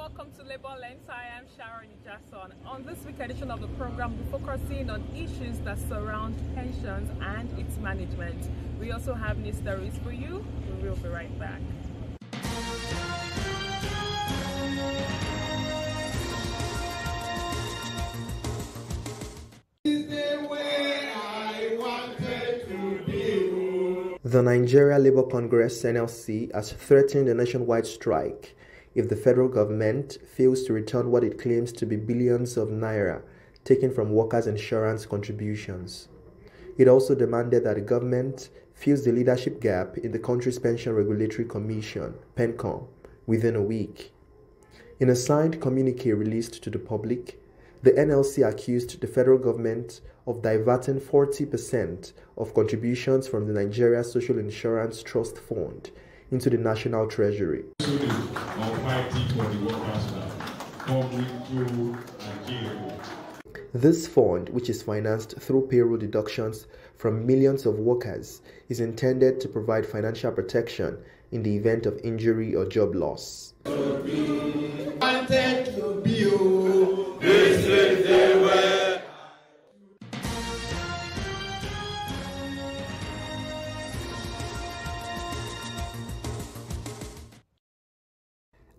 welcome to Labour Lens. I am Sharon Jackson. On this week edition of the program, we're focusing on issues that surround pensions and its management. We also have news stories for you. We will be right back. The Nigeria Labour Congress (NLC) has threatened a nationwide strike if the federal government fails to return what it claims to be billions of naira taken from workers' insurance contributions. It also demanded that the government fills the leadership gap in the country's Pension Regulatory Commission (PENCOM) within a week. In a signed communique released to the public, the NLC accused the federal government of diverting 40% of contributions from the Nigeria Social Insurance Trust Fund into the National Treasury. This fund, which is financed through payroll deductions from millions of workers, is intended to provide financial protection in the event of injury or job loss.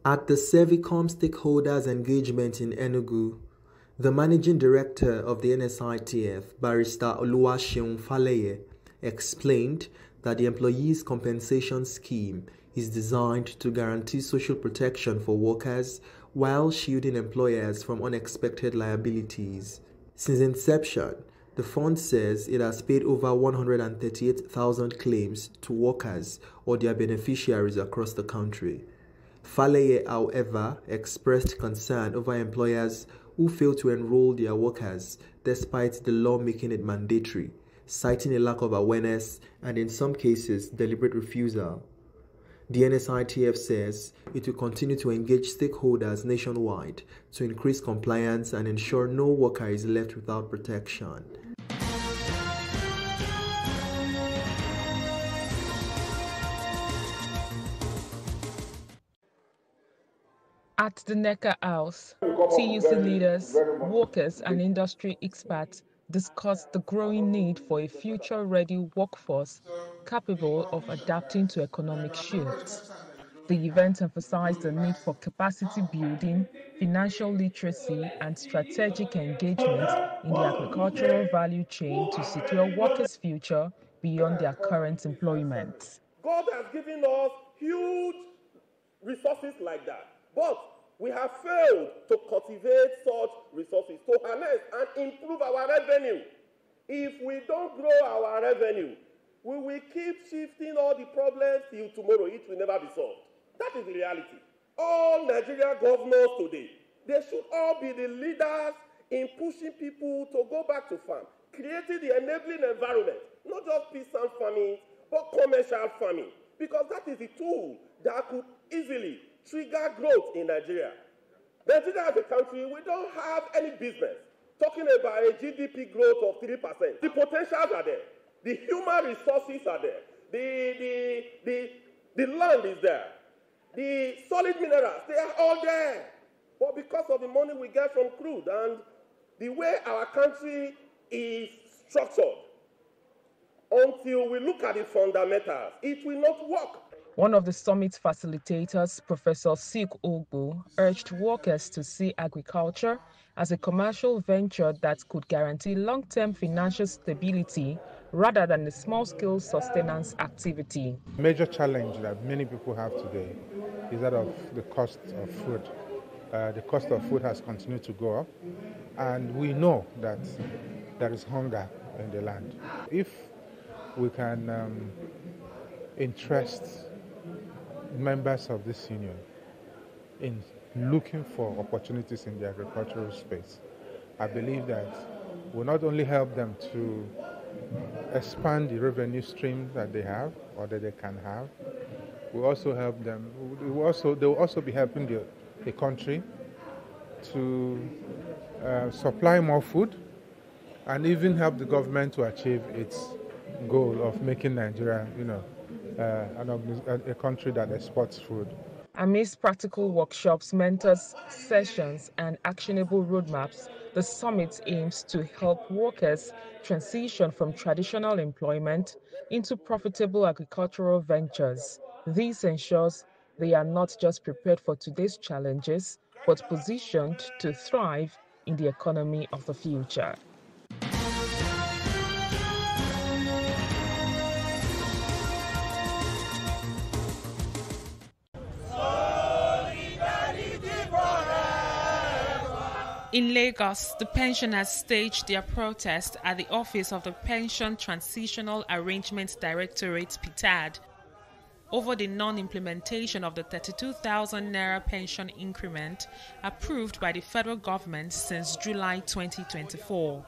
At the Servicom Stakeholders Engagement in Enugu, the Managing Director of the NSITF, Barrister Oluwaseun Faleye, explained that the Employees' Compensation Scheme is designed to guarantee social protection for workers while shielding employers from unexpected liabilities. Since inception, the fund says it has paid over 138,000 claims to workers or their beneficiaries across the country. Faleye, however, expressed concern over employers who fail to enroll their workers despite the law making it mandatory, citing a lack of awareness and, in some cases, deliberate refusal. The NSITF says it will continue to engage stakeholders nationwide to increase compliance and ensure no worker is left without protection. At the NECA House, TUC leaders, workers, and industry experts discussed the growing need for a future-ready workforce capable of adapting to economic shifts. The event emphasized the need for capacity building, financial literacy, and strategic engagement in the agricultural value chain to secure workers' future beyond their current employment. God has given us huge resources like that, but we have failed to cultivate such resources, to harness and improve our revenue. If we don't grow our revenue, we will keep shifting all the problems till tomorrow. It will never be solved. That is the reality. All Nigerian governors today, they should all be the leaders in pushing people to go back to farm, creating the enabling environment, not just peasant farming, but commercial farming, because that is the tool that could easily trigger growth in Nigeria. Nigeria as a country, we don't have any business talking about a GDP growth of 3%. The potentials are there. The human resources are there. The land is there. The solid minerals, they are all there. But because of the money we get from crude and the way our country is structured, until we look at the fundamentals, it will not work. One of the summit facilitators, Professor Sik Ogbu, urged workers to see agriculture as a commercial venture that could guarantee long-term financial stability rather than a small-scale sustenance activity. The major challenge that many people have today is that of the cost of food. The cost of food has continued to go up, and we know that there is hunger in the land. If we can interest members of this union in looking for opportunities in the agricultural space, I believe that will not only help them to expand the revenue stream that they have or that they can have, will also help them. They will also be helping the country to supply more food and even help the government to achieve its goal of making Nigeria, a country that exports food. Amidst practical workshops, mentors sessions, and actionable roadmaps, the summit aims to help workers transition from traditional employment into profitable agricultural ventures. This ensures they are not just prepared for today's challenges, but positioned to thrive in the economy of the future. In Lagos, the pensioners staged their protest at the office of the Pension Transitional Arrangements Directorate (PTAD) over the non-implementation of the 32,000 naira pension increment approved by the federal government since July 2024.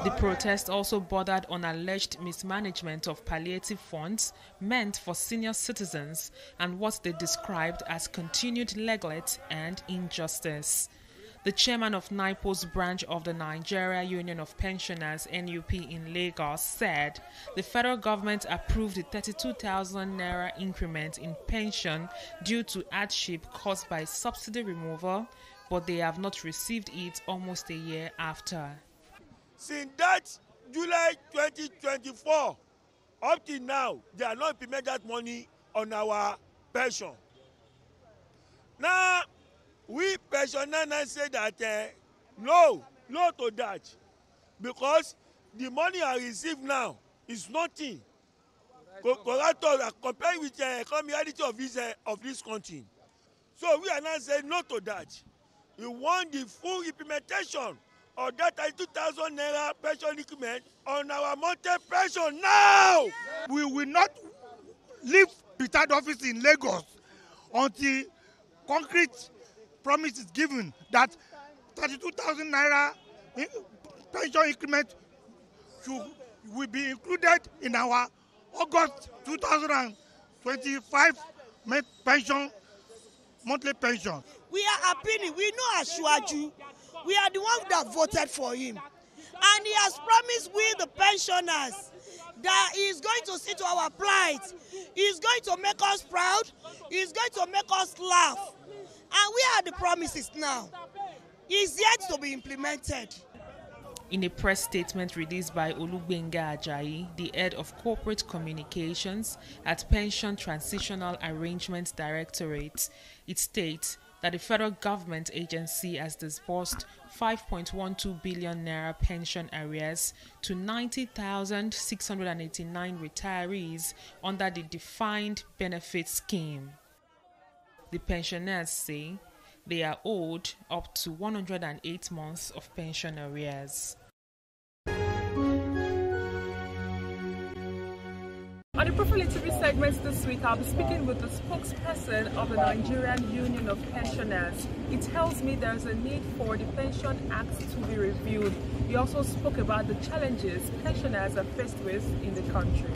The protest also bordered on alleged mismanagement of palliative funds meant for senior citizens and what they described as continued neglect and injustice. The chairman of NIPO's branch of the Nigeria Union of Pensioners (NUP) in Lagos said the federal government approved the 32,000 naira increment in pension due to hardship caused by subsidy removal, but they have not received it almost a year after. Since that July 2024, up till now, they are not implementing that money on our pension. Now, we pensioners say that no to that, because the money I receive now is nothing compared with the economic reality of this country. So we are now saying no to that. We want the full implementation of that 32,000 naira pension increment on our monthly pension now. We will not leave PTAD office in Lagos until concrete promise is given that 32,000 naira pension increment will be included in our August 2025 monthly pension. We are appealing. We know Asiwaju. We are the ones that voted for him. And he has promised we, the pensioners, that he is going to see to our plight. He is going to make us proud. He is going to make us laugh. And where are the promises now? It is yet to be implemented. In a press statement released by Olugbenga Ajayi, the head of corporate communications at Pension Transitional Arrangements Directorate, it states that the federal government agency has disbursed 5.12 billion naira pension arrears to 90,689 retirees under the defined benefit scheme. The pensioners say they are owed up to 108 months of pension arrears. On the Profile interview segments this week, I'll be speaking with the spokesperson of the Nigerian Union of Pensioners. He tells me there's a need for the Pension Act to be reviewed. He also spoke about the challenges pensioners are faced with in the country.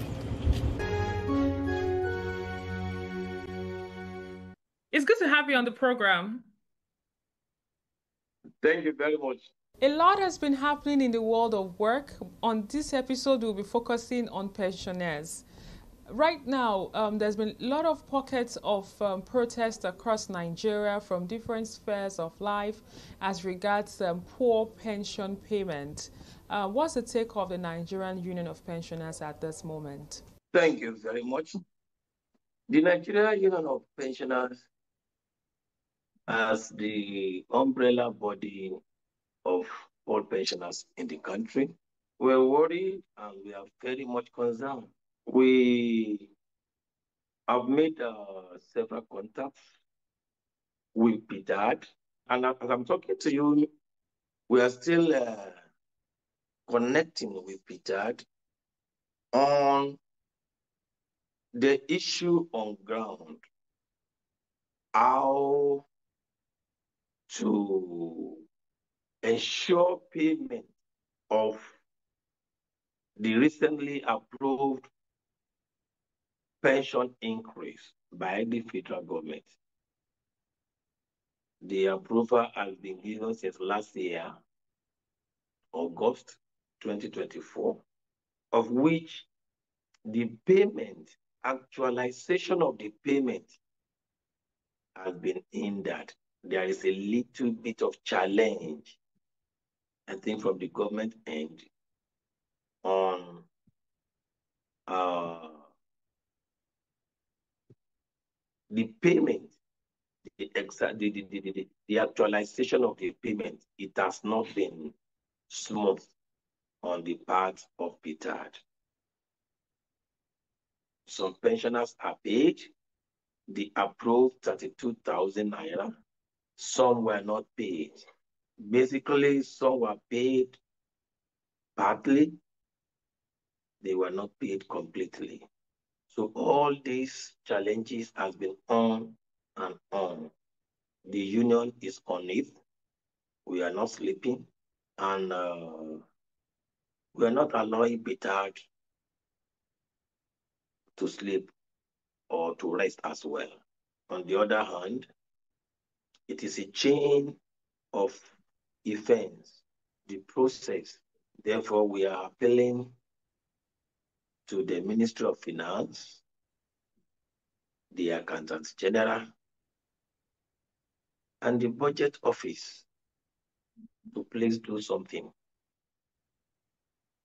It's good to have you on the program. Thank you very much. A lot has been happening in the world of work. On this episode, we'll be focusing on pensioners. Right now, there's been a lot of pockets of protest across Nigeria from different spheres of life as regards poor pension payment. What's the take of the Nigerian Union of Pensioners at this moment? Thank you very much. The Nigerian Union of Pensioners, as the umbrella body of all pensioners in the country, we're worried and we are very much concerned. We have made several contacts with PTAD, and as I'm talking to you, we are still connecting with PTAD on the issue on ground, how to ensure payment of the recently approved pension increase by the federal government. The approval has been given since last year, August 2024, of which the payment actualization of the payment has been hindered. There is a little bit of challenge, I think, from the government end on the payment, the actualization of the payment. It has not been smooth on the part of PTAD. Some pensioners are paid the approved 32,000 naira. Some were not paid. Basically, some were paid partly. They were not paid completely. So all these challenges has been on and on. The union is on it. We are not sleeping, and we are not allowing PTAD to sleep or to rest as well. On the other hand, it is a chain of events, the process. Therefore, we are appealing to the Ministry of Finance, the Accountant General, and the Budget Office to please do something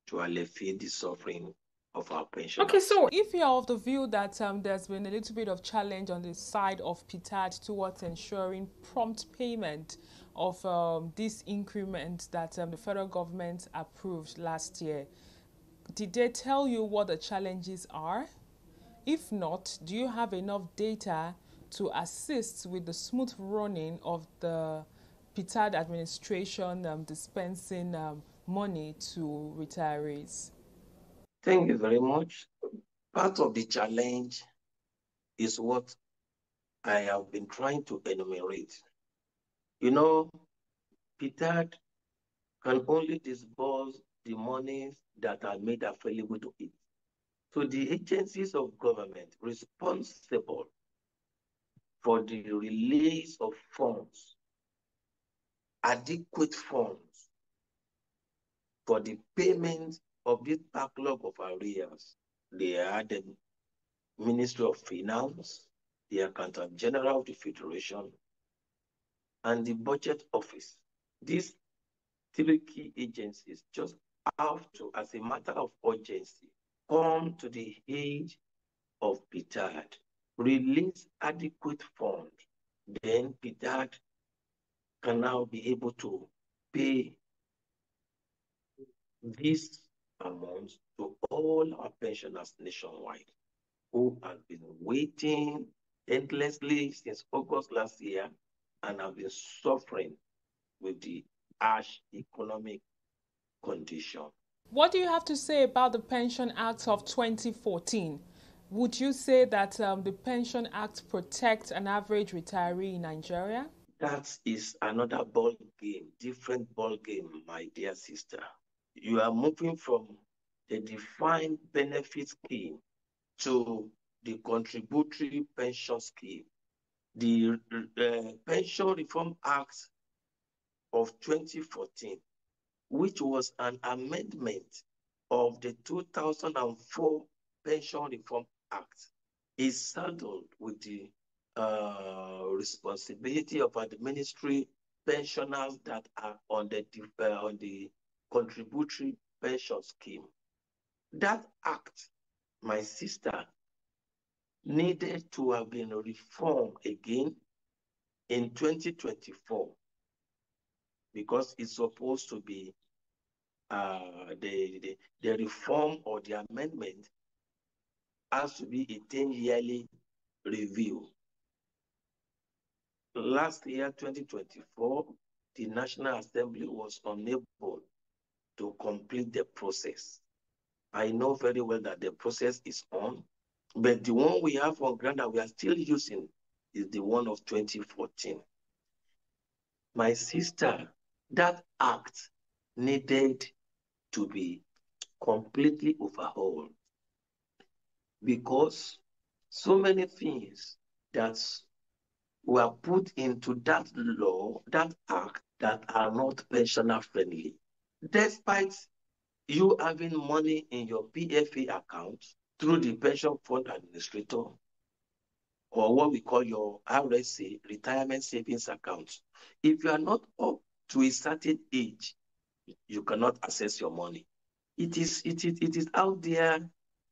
to alleviate the suffering of our pensioners. Okay, so if you're of the view that there's been a little bit of challenge on the side of PTAD towards ensuring prompt payment of this increment that the federal government approved last year, did they tell you what the challenges are? If not, do you have enough data to assist with the smooth running of the PTAD administration dispensing money to retirees? Thank you very much. Part of the challenge is what I have been trying to enumerate. You know, PTAD can only disburse the monies that are made available to it. So the agencies of government responsible for the release of funds, adequate funds for the payment of this backlog of arrears, they are the Ministry of Finance, the Accountant General of the Federation, and the Budget Office. These three key agencies just have to, as a matter of urgency, come to the aid of PTAD, release adequate funds, then PTAD can now be able to pay these amounts to all our pensioners nationwide who have been waiting endlessly since August last year and have been suffering with the harsh economic condition. What do you have to say about the Pension Act of 2014? Would you say that the Pension Act protects an average retiree in Nigeria? That is another ball game, different ball game, my dear sister. You are moving from the defined benefit scheme to the contributory pension scheme. The Pension Reform Act of 2014, which was an amendment of the 2004 Pension Reform Act, is saddled with the responsibility of administering pensioners that are on the contributory pension scheme. That act, my sister, needed to have been reformed again in 2024 because it's supposed to be the reform or the amendment has to be a 10-yearly review. Last year, 2024, the National Assembly was unable to complete the process. I know very well that the process is on, but the one we have on ground that we are still using is the one of 2014. My sister, that act needed to be completely overhauled because so many things that were put into that law, that act, that are not pensioner friendly. Despite you having money in your PFA account, through the pension fund administrator, or what we call your RSA, retirement savings account. If you are not up to a certain age, you cannot access your money. It is out there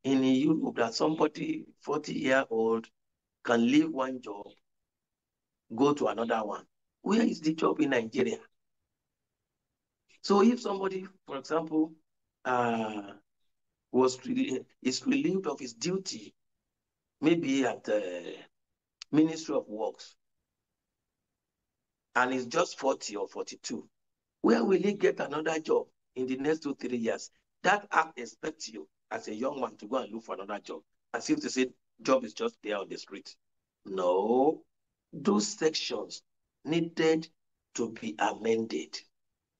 in Europe that somebody 40-year-old can leave one job, go to another one. Where is the job in Nigeria? So if somebody, for example, is relieved of his duty, maybe at the Ministry of Works, and is just 40 or 42, where will he get another job in the next 2-3 years? That act expects you as a young man to go and look for another job, as if to say job is just there on the street. No, those sections needed to be amended.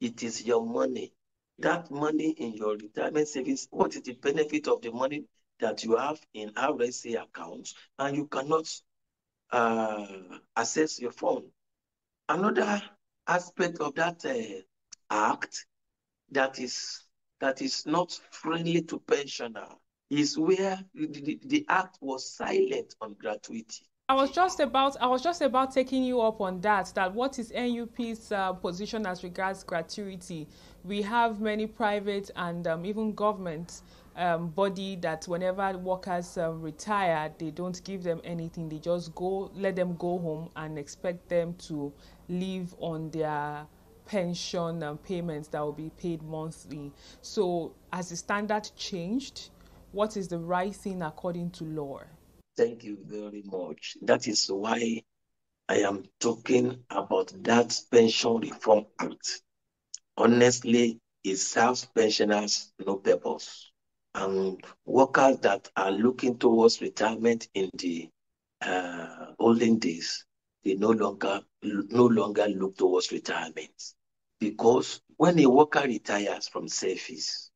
It is your money. That money in your retirement savings, what is the benefit of the money that you have in RSA accounts and you cannot access your phone? Another aspect of that act that is not friendly to pensioner is where the act was silent on gratuity. I was just about taking you up on that what is NUP's position as regards gratuity. We have many private and even government body that whenever workers retire, they don't give them anything. They just let them go home and expect them to live on their pension payments that will be paid monthly. So has the standard changed? What is the right thing according to law? Thank you very much. That is why I am talking about that Pension Reform Act. Honestly, it serves pensioners no purpose. And workers that are looking towards retirement in the olden days, they no longer look towards retirement. Because when a worker retires from service,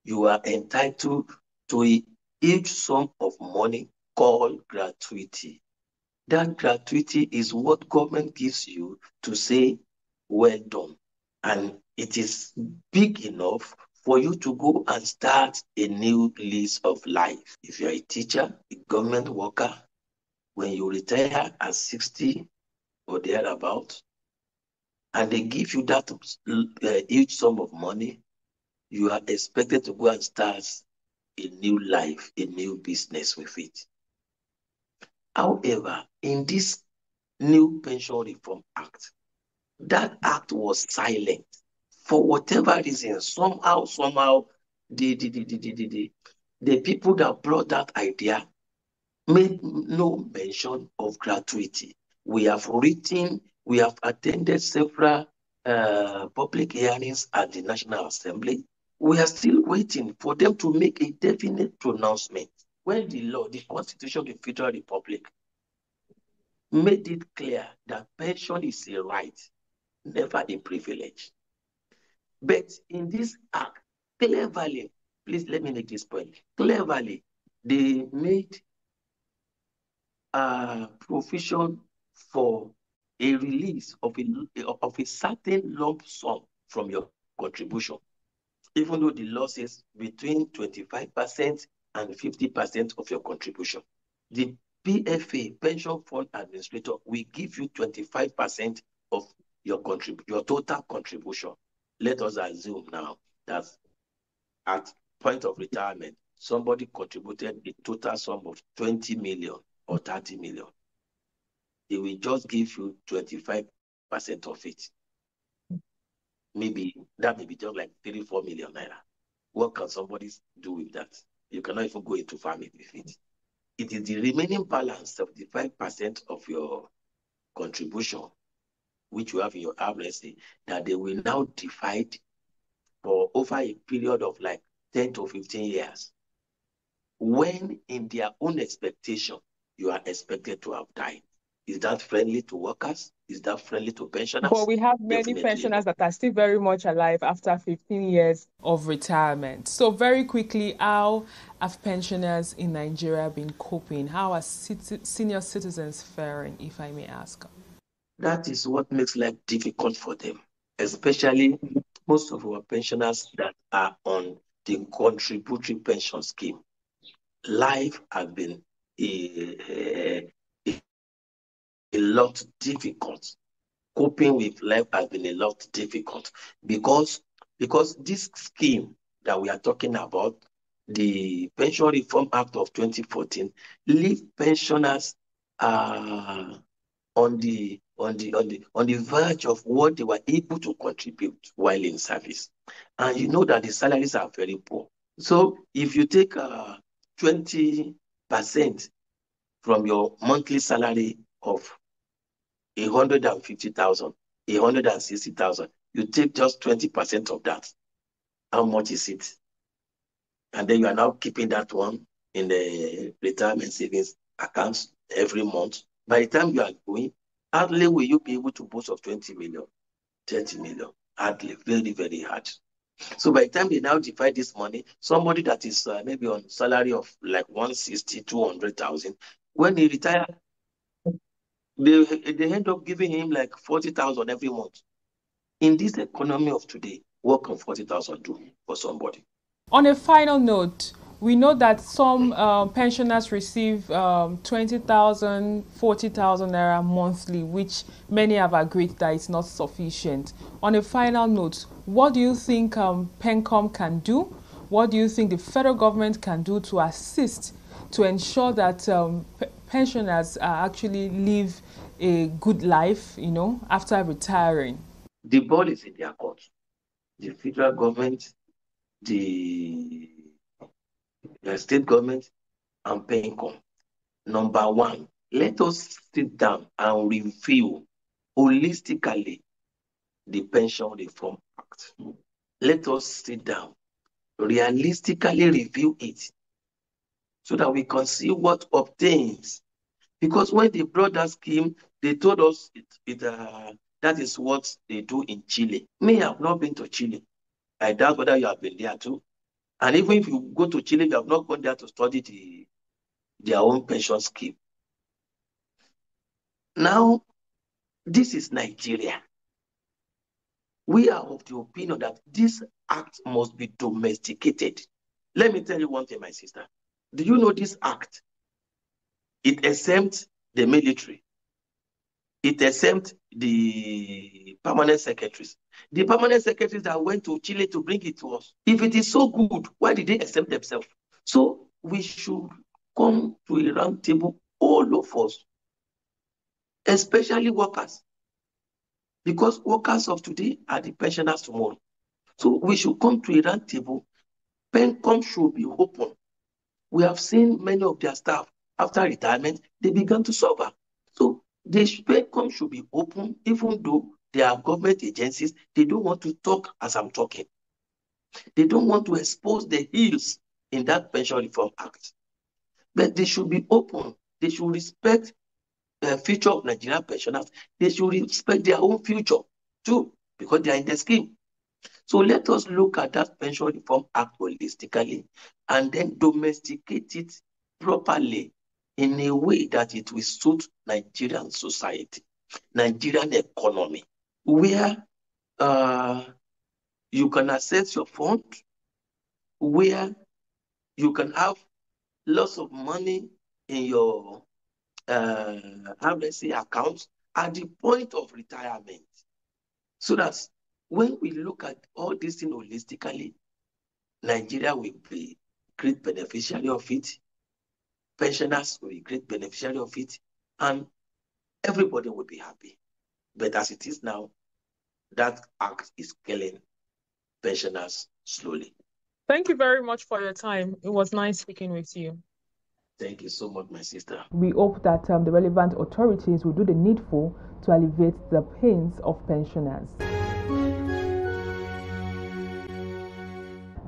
you are entitled to a huge sum of money called gratuity. That gratuity is what government gives you to say, well done. And it is big enough for you to go and start a new lease of life. If you're a teacher, a government worker, when you retire at 60 or thereabout, and they give you that huge sum of money, you are expected to go and start a new life, a new business with it. However, in this new Pension Reform Act, that act was silent for whatever reason. Somehow, the people that brought that idea made no mention of gratuity. We have attended several public hearings at the National Assembly. We are still waiting for them to make a definite pronouncement. When the Constitution of the Federal Republic made it clear that pension is a right, never a privilege. But in this act, cleverly, please let me make this point, cleverly, they made a provision for a release of a certain lump sum from your contribution, even though the law says between 25% and 50% of your contribution. The PFA, Pension Fund Administrator, will give you 25% of your total contribution. Let us assume now that at point of retirement, somebody contributed a total sum of 20 million or 30 million. They will just give you 25% of it. Maybe that may be just like 3-4 million naira. What can somebody do with that? You cannot even go into farming with it. It is the remaining balance, 75% of your contribution, which you have in your RSA, that they will now divide for over a period of like 10 to 15 years. When in their own expectation, you are expected to have died. Is that friendly to workers? Is that friendly to pensioners? But we have many Definitely pensioners not. that are still very much alive after 15 years of retirement. So very quickly, how have pensioners in Nigeria been coping? How are senior citizens faring, if I may ask? That is what makes life difficult for them, especially most of our pensioners that are on the contributory pension scheme. life has been a lot difficult. Coping with life has been a lot difficult because this scheme that we are talking about, the Pension Reform Act of 2014, leave pensioners on the verge of what they were able to contribute while in service. And you know that the salaries are very poor. So if you take 20% from your monthly salary of 150,000, 160,000, you take just 20% of that. How much is it? And then you are now keeping that one in the retirement savings accounts every month. By the time you are going, hardly will you be able to boast of 20 million, 30 million. Hardly, very, very hard. So by the time they now divide this money, somebody that is maybe on salary of like 160, 200,000, when he retire, they end up giving him like 40,000 every month. In this economy of today, what can 40,000 do for somebody? On a final note, we know that some pensioners receive 20,000, 40,000 naira monthly, which many have agreed that it's not sufficient. On a final note, what do you think PENCOM can do? What do you think the federal government can do to assist to ensure that pensioners actually live a good life, after retiring? The ball is in their court. The federal government, the state government, and PENCOM. Number one, let us sit down and review holistically the Pension Reform Act. Let us sit down, realistically review it, so that we can see what obtains. Because when they brought that scheme, they told us that is what they do in Chile. Me, I have not been to Chile. I doubt whether you have been there too. And even if you go to Chile, you have not gone there to study their own pension scheme. Now, this is Nigeria. We are of the opinion that this act must be domesticated. Let me tell you one thing, my sister. Do you know this act? It exempts the military. It exempts the permanent secretaries. The permanent secretaries that went to Chile to bring it to us. If it is so good, why did they exempt themselves? So we should come to a round table, all of us, especially workers, because workers of today are the pensioners tomorrow. So we should come to a round table. PENCOM should be open. We have seen many of their staff, after retirement, they began to suffer. So the PENCOM should be open, even though they are government agencies. They don't want to talk as I'm talking. They don't want to expose the ills in that Pension Reform Act. But they should be open. They should respect the future of Nigerian pensioners. They should respect their own future too, because they are in the scheme. So let us look at that Pension Reform Act holistically and then domesticate it properly in a way that it will suit Nigerian society, Nigerian economy, where you can access your fund, where you can have lots of money in your accounts at the point of retirement. So that when we look at all these things holistically, Nigeria will be great beneficiary of it, pensioners will be great beneficiary of it, and everybody will be happy. But as it is now, that act is killing pensioners slowly. Thank you very much for your time. It was nice speaking with you. Thank you so much, my sister. We hope that the relevant authorities will do the needful to alleviate the pains of pensioners.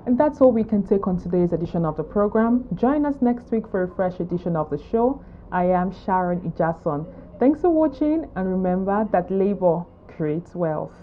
And that's all we can take on today's edition of the program. Join us next week for a fresh edition of the show. I am Sharon Ijason. Thanks for watching, and remember that labor creates wealth.